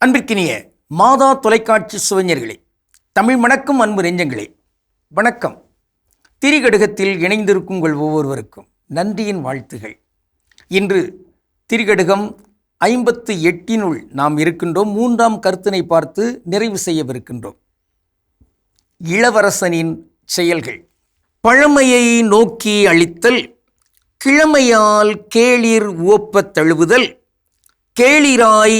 அன்பிற்கினிய மாதா தொலைக்காட்சி சுவைஞர்களே, தமிழ் மணக்கும் அன்பு நெஞ்சங்களே, வணக்கம். திரிகடுகத்தில் இணைந்திருக்கும் உங்கள் ஒவ்வொருவருக்கும் நன்றியின் வாழ்த்துகள். இன்று திரிகடுகம் 58 நாம் இருக்கின்றோம். 3ஆம் கருத்தினை பார்த்து நிறைவு செய்யவிருக்கின்றோம். இளவரசனின் செயல்கள். பழமையை நோக்கி அழித்தல், கிழமையால் கேளிர் உவப்பத் தழுவுதல், கேளிராய்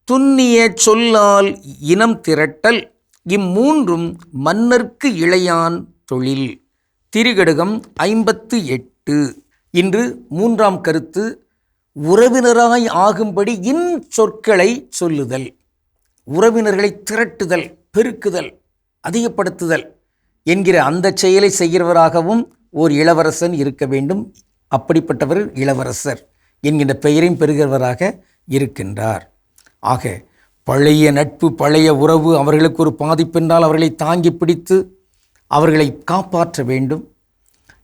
துன்னிய சொல்லால் இனம் திரட்டல், இம்மூன்றும் மன்னர்க்கு இளையான் தொழில். திரிகடுகம் 58. இன்று 3ஆம் கருத்து, உறவினராய் ஆகும்படி சொற்களை சொல்லுதல். உறவினர்களை திரட்டுதல், பெருக்குதல், அதிகப்படுத்துதல் என்கிற அந்த செயலை செய்கிறவராகவும் ஓர் இளவரசன் இருக்க வேண்டும். அப்படிப்பட்டவர் இளவரசர் என்கின்ற பெயரையும் பெறுகிறவராக இருக்கின்றார். ஆக பழைய நட்பு, பழைய உறவு, அவர்களுக்கு ஒரு பாதிப்பென்றால் அவர்களை தாங்கி பிடித்து அவர்களை காப்பாற்ற வேண்டும்.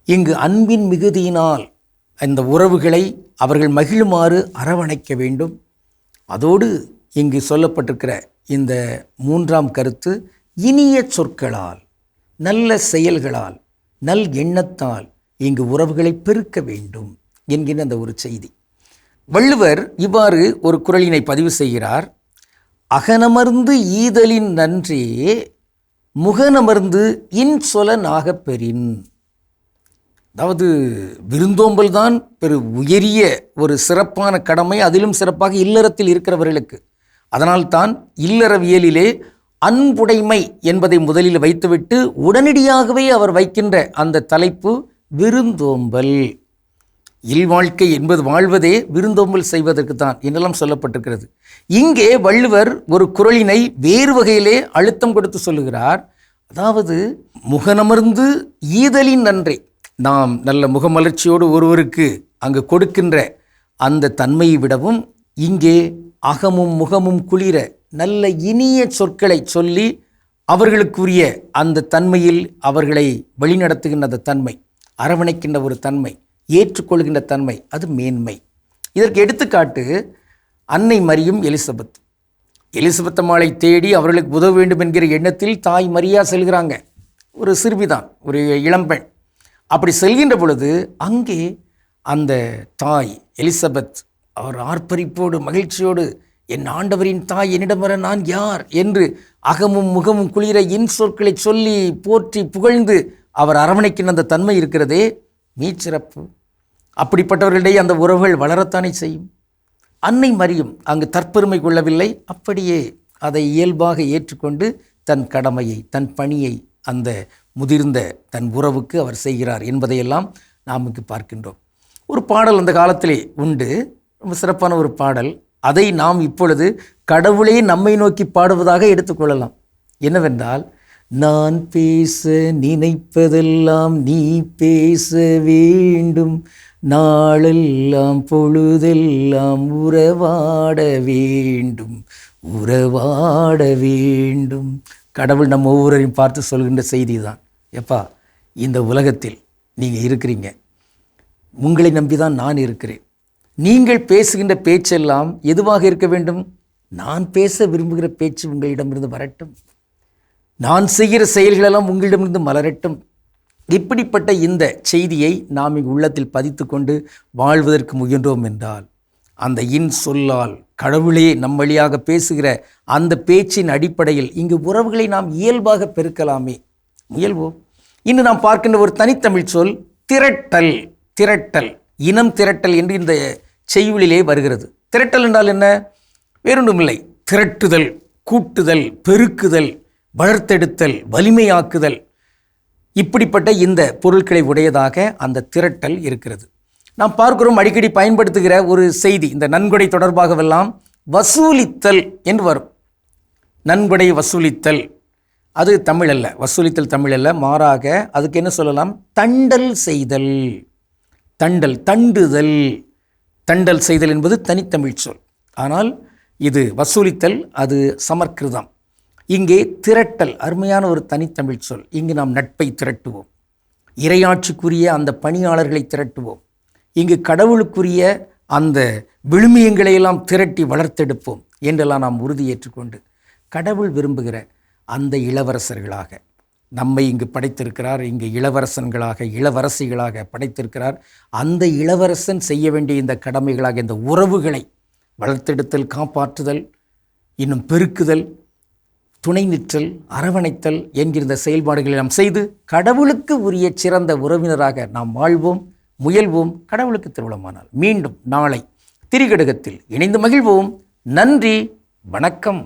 இங்கு அன்பின் மிகுதியினால் அந்த உறவுகளை அவர்கள் மகிழுமாறு அரவணைக்க வேண்டும். அதோடு இங்கு சொல்லப்பட்டிருக்கிற இந்த 3ஆம் கருத்து, இனிய சொற்களால், நல்ல செயல்களால், நல் எண்ணத்தால் இங்கு உறவுகளை பெருக்க வேண்டும் என்கின்ற அந்த ஒரு செய்தி. வள்ளுவர் இவ்வாறு ஒரு குறளினை பதிவு செய்கிறார். அகனமர்ந்து ஈதலின் நன்றே முகனமர்ந்து இன்சொல நாகப் பெறின். அதாவது விருந்தோம்பல் தான் பெரு உயரிய ஒரு சிறப்பான கடமை, அதிலும் சிறப்பாக இல்லறத்தில் இருக்கிறவர்களுக்கு. அதனால்தான் இல்லறவியலிலே அன்புடைமை என்பதை முதலில் வைத்துவிட்டு உடனடியாகவே அவர் வைக்கின்ற அந்த தலைப்பு விருந்தோம்பல். இல்வாழ்க்கை என்பது வாழ்வதே விருந்தோம்பல் செய்வதற்கு தான் என்றெல்லாம் சொல்லப்பட்டிருக்கிறது. இங்கே வள்ளுவர் ஒரு குறளினை வேறு வகையிலே அழுத்தம் கொடுத்து சொல்லுகிறார். அதாவது முகனமர்ந்து ஈதலின் நன்றே, நாம் நல்ல முகமலர்ச்சியோடு ஒருவருக்கு அங்கு கொடுக்கின்ற அந்த தன்மையை விடவும் இங்கே அகமும் முகமும் குளிர நல்ல இனிய சொற்களை சொல்லி அவர்களுக்குரிய அந்த தன்மையில் அவர்களை வழிநடத்துகின்ற அந்த தன்மை, அரவணைக்கின்ற ஒரு தன்மை, ஏற்றுக்கொள்கின்ற தன்மை, அது மேன்மை. இதற்கு எடுத்துக்காட்டு அன்னை மரியும் எலிசபெத். எலிசபெத் அம்மாளை தேடி அவர்களுக்கு உதவ வேண்டும் என்கிற எண்ணத்தில் தாய் மரியா செல்கிறாங்க. ஒரு சிறுமிதான், ஒரு இளம்பெண். அப்படி செல்கின்ற பொழுது அங்கே அந்த தாய் எலிசபெத் அவர் ஆர்ப்பரிப்போடு மகிழ்ச்சியோடு, என் ஆண்டவரின் தாய் என்னிடம் வர நான் யார் என்று அகமும் முகமும் குளிர சொற்களை சொல்லி போற்றி புகழ்ந்து அவர் அரவணைக்கின்ற அந்த தன்மை இருக்கிறதே, மீச்சிறப்பு. அப்படிப்பட்டவர்களிடையே அந்த உறவுகள் வளரத்தானே செய்யும். அன்னை மரியும் அங்கு தற்பெருமை கொள்ளவில்லை, அப்படியே அதை இயல்பாக ஏற்றுக்கொண்டு தன் கடமையை, தன் பணியை அந்த முதிர்ந்த தன் உறவுக்கு அவர் செய்கிறார் என்பதையெல்லாம் நாம் இங்கு பார்க்கின்றோம். ஒரு பாடல் அந்த காலத்திலே உண்டு, ரொம்ப சிறப்பான ஒரு பாடல். அதை நாம் இப்பொழுது கடவுளே நம்மை நோக்கி பாடுவதாக எடுத்துக்கொள்ளலாம். என்னவென்றால், நான் பேச நினைப்பதெல்லாம் நீ பேச வேண்டும், நாளெல்லாம் பொழுதெல்லாம் உறவாட வேண்டும், உறவாட வேண்டும். கடவுள் நம்ம ஒவ்வொருவரையும் பார்த்து சொல்கின்ற செய்தி தான், எப்பா இந்த உலகத்தில் நீங்கள் இருக்கிறீங்க, உங்களை நம்பி தான் நான் இருக்கிறேன். நீங்கள் பேசுகின்ற பேச்செல்லாம் எதுவாக இருக்க வேண்டும்? நான் பேச விரும்புகிற பேச்சு உங்களிடமிருந்து வரட்டும், நான் செய்கிற செயல்களெல்லாம் உங்களிடமிருந்து மலரட்டும். இப்படிப்பட்ட இந்த செய்தியை நாம் இங்கு உள்ளத்தில் பதித்து கொண்டு வாழ்வதற்கு முயன்றோம் என்றால், அந்த சொல்லால் கடவுளே நம் வழியாக பேசுகிற அந்த பேச்சின் அடிப்படையில் இங்கு உறவுகளை நாம் இயல்பாக பெருக்கலாமே, முயல்வோம். இன்று நாம் பார்க்கின்ற ஒரு தனித்தமிழ் சொல் திரட்டல். திரட்டல், இனம் திரட்டல் என்று இந்த செய்யுளிலே வருகிறது. திரட்டல் என்றால் என்ன? வேறொன்றுமில்லை, திரட்டுதல், கூட்டுதல், பெருக்குதல், வளர்த்தெடுத்தல், வலிமையாக்குதல், இப்படிப்பட்ட இந்த பொருட்களை உடையதாக அந்த திரட்டல் இருக்கிறது. நாம் பார்க்கிறோம், அடிக்கடி பயன்படுத்துகிற ஒரு செய்தி இந்த நன்கொடை தொடர்பாகவெல்லாம் வசூலித்தல் என்று வரும். நன்கொடை வசூலித்தல், அது தமிழ் அல்ல, வசூலித்தல் தமிழ் அல்ல, மாறாக அதுக்கு என்ன சொல்லலாம்? தண்டல் செய்தல். தண்டல், தண்டுதல், தண்டல் செய்தல் என்பது தனித்தமிழ் சொல். ஆனால் இது வசூலித்தல், அது சமற்கிருதம். இங்கே திரட்டல் அருமையான ஒரு தனித்தமிழ் சொல். இங்கு நாம் நட்பை திரட்டுவோம், இறையாட்சிக்குரிய அந்த பணியாளர்களை திரட்டுவோம், இங்கு கடவுளுக்குரிய அந்த விழுமியங்களையெல்லாம் திரட்டி வளர்த்தெடுப்போம். என்றெல்லாம் நாம் உறுதியேற்றுக்கொண்டு கடவுள் விரும்புகிற அந்த இளவரசர்களாக நம்மை இங்கு படைத்திருக்கிறார். இங்கு இளவரசன்களாக இளவரசிகளாக படைத்திருக்கிறார். அந்த இளவரசன் செய்ய வேண்டிய இந்த கடமைகளாக இந்த உறவுகளை வளர்த்தெடுத்தல், காப்பாற்றுதல், இன்னும் பெருக்குதல், துணை நிற்றல், அரவணைத்தல் என்கிற இந்த செயல்பாடுகளை நாம் செய்து கடவுளுக்கு உரிய சிறந்த உறவினராக நாம் வாழ்வோம், முயல்வோம். கடவுளுக்கு திருவிழமானால் மீண்டும் நாளை திரிகடுகத்தில் இணைந்து மகிழ்வோம். நன்றி, வணக்கம்.